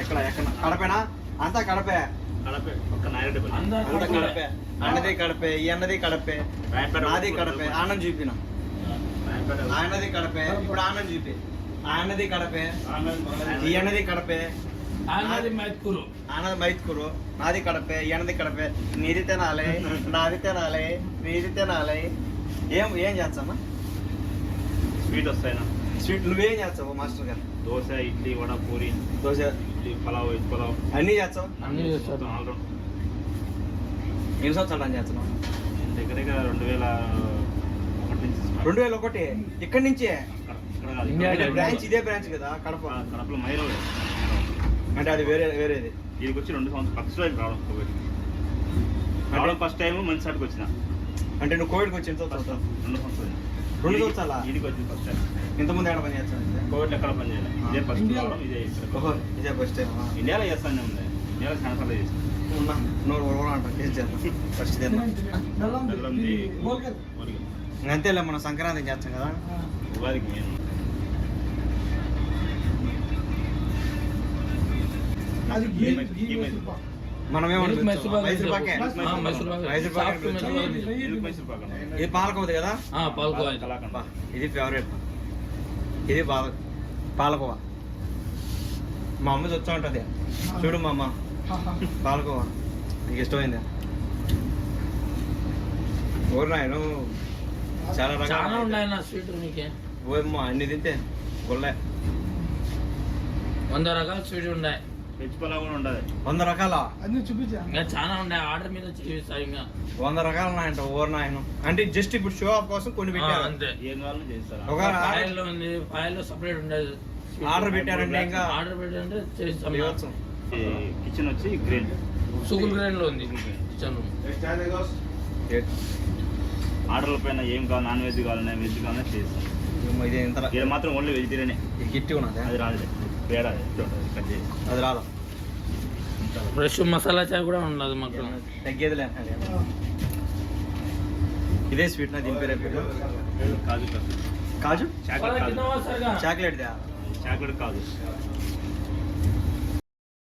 ఎక్కడ కడపేనా? అంతా కడపే. కడపే ఒక్క నాయుడు అంతా కడపే. అన్నది కడపే, ఈ అన్నది కడపే, నాది కడపే. ఆనంద్ చూపిన ఆయనది కడపే. ఇప్పుడు ఆనంద్ చూపి. ఆయనది కడపే, ఈ అన్నది కడపే, ఆనది మైత్కూరు, నాది కడపే, ఈ అన్నది కడపే. నీది తినాలి, నాది తినాలి, నీది తినాలి. ఏం చేస్తామా? స్వీట్ వస్తాయినా? స్వీట్ నువ్వేం చేస్తావు మాస్టర్ గారు? దోశ, ఇడ్లీ, వడ, పూరి, దోశ, ఇడ్లీ, పలావ్, వెజ్ పలావ్ అన్నీ చేస్తావు? అన్ని చేస్తారు. ఆల్రౌండ్. ఎన్ని సంవత్సరాలు అని చేస్తున్నావు? దగ్గర 2001 నుంచి start. 2001 ఇక్కడి నుంచే? ఇక్కడ కాదు, ఇండియా ఇక్కడ బ్రాంచ్ ఇదే బ్రాంచ్ కదా కడప? కడపలో మైరోడ్. అంటే అది వేరేది. దీనికి వచ్చి 2 సంవత్సరాలు ఫస్ట్ టైం రావడం. రావడం ఫస్ట్ టైం మంచి సాటికి వచ్చిన. అంటే నువ్వు కోవిడ్కి వచ్చిన ఫస్ట్ 2 సంవత్సరాలు 2 సంవత్సరాలా? దీనికి వచ్చింది ఫస్ట్ టైం. ఇంతకుముందు ఎక్కడ పని చేస్తాను? కోవిడ్ ఎక్కడ పని చేయాలి, ఇదే ఫస్ట్ రావడం, ఇదే ఇక్కడ. ఓహో, ఇదే ఫస్ట్ టైం. ఇండియాలో చేస్తానే ఉంది, ఇండియాలో చాలా సార్లు చేస్తాను. ఫస్ట్ తిందాం. బెల్లంది అంతేలే, మనం సంక్రాంతి చేస్తాం కదా. ఉగాదికి నేను మనం మిల్క్ మైసూర్ పాక్ మైసూర్ పాకే. మైసూర్ పాక్. మైసూర్ పాక్ సాఫ్ట్ మైసూర్ పాక్. మైసూర్ పాక్ అన్న. ఇది పాలకోవది కదా? పాల్కోవా. కలాకండ్. బా, ఇది ఫేవరెట్. ఇది పాలకోవా. మా అమ్మ వచ్చా ఉంటుంది. చూడు మా అమ్మ, పాలకోవా నీకు ఇష్టమైందా? ఊరు నాయను చాలా చాలా రకాలు ఉన్నాయి నా స్వీట్. నీకే ఓమ్మా అన్ని తింటే గొల్లే. 100 రకాల స్వీట్ ఉన్నాయి. వెజ్ పలావ్ కూడా ఉండదు. 100 రకాల? ఇంకా చాలా ఉన్నాయి. ఆర్డర్ మీద చూపిస్తాయి. ఇంకా 100 రకాలు ఉన్నాయంట ఊరు నాయను. అంటే జస్ట్ ఇప్పుడు షో ఆఫ్ కోసం కొన్ని పెట్టారు అంతే. ఏం కావాలో చేస్తారా? ఒక ఫైల్లో ఉంది. ఫైల్లో సపరేట్ ఉండేది. ఆర్డర్ పెట్టారంటే ఇంకా ఆర్డర్ పెట్టారంటే చేస్తాం. ఇవ్వచ్చు. కిచెన్ వచ్చి గ్రేన్ సుగుల్ గ్రైండ్ లో ఉంది కిచెన్ రూమ్. ఆర్డర్ల పైన ఏం కావాలి, నాన్ వెజ్ కావాలన్నా వెజ్ కావాలన్నా చేస్తాం. ఇది ఇంత ఇది మాత్రం ఓన్లీ వెజిటేరియనే. ఇది గిట్టి ఉన్నది. అది రాదు, పేడా కట్ చేసి అది రాదు. ఫ్రెష్ మసాలా చాయ్ కూడా ఉండదు మాకు. తగ్గేదిలే. ఇదే స్వీట్ నా దీని పేరు పేరు కాజు కస్టర్డ్. కాజు చాక్లెట్ కాదు, చాక్లెట్ దా? చాక్లెట్ కాదు.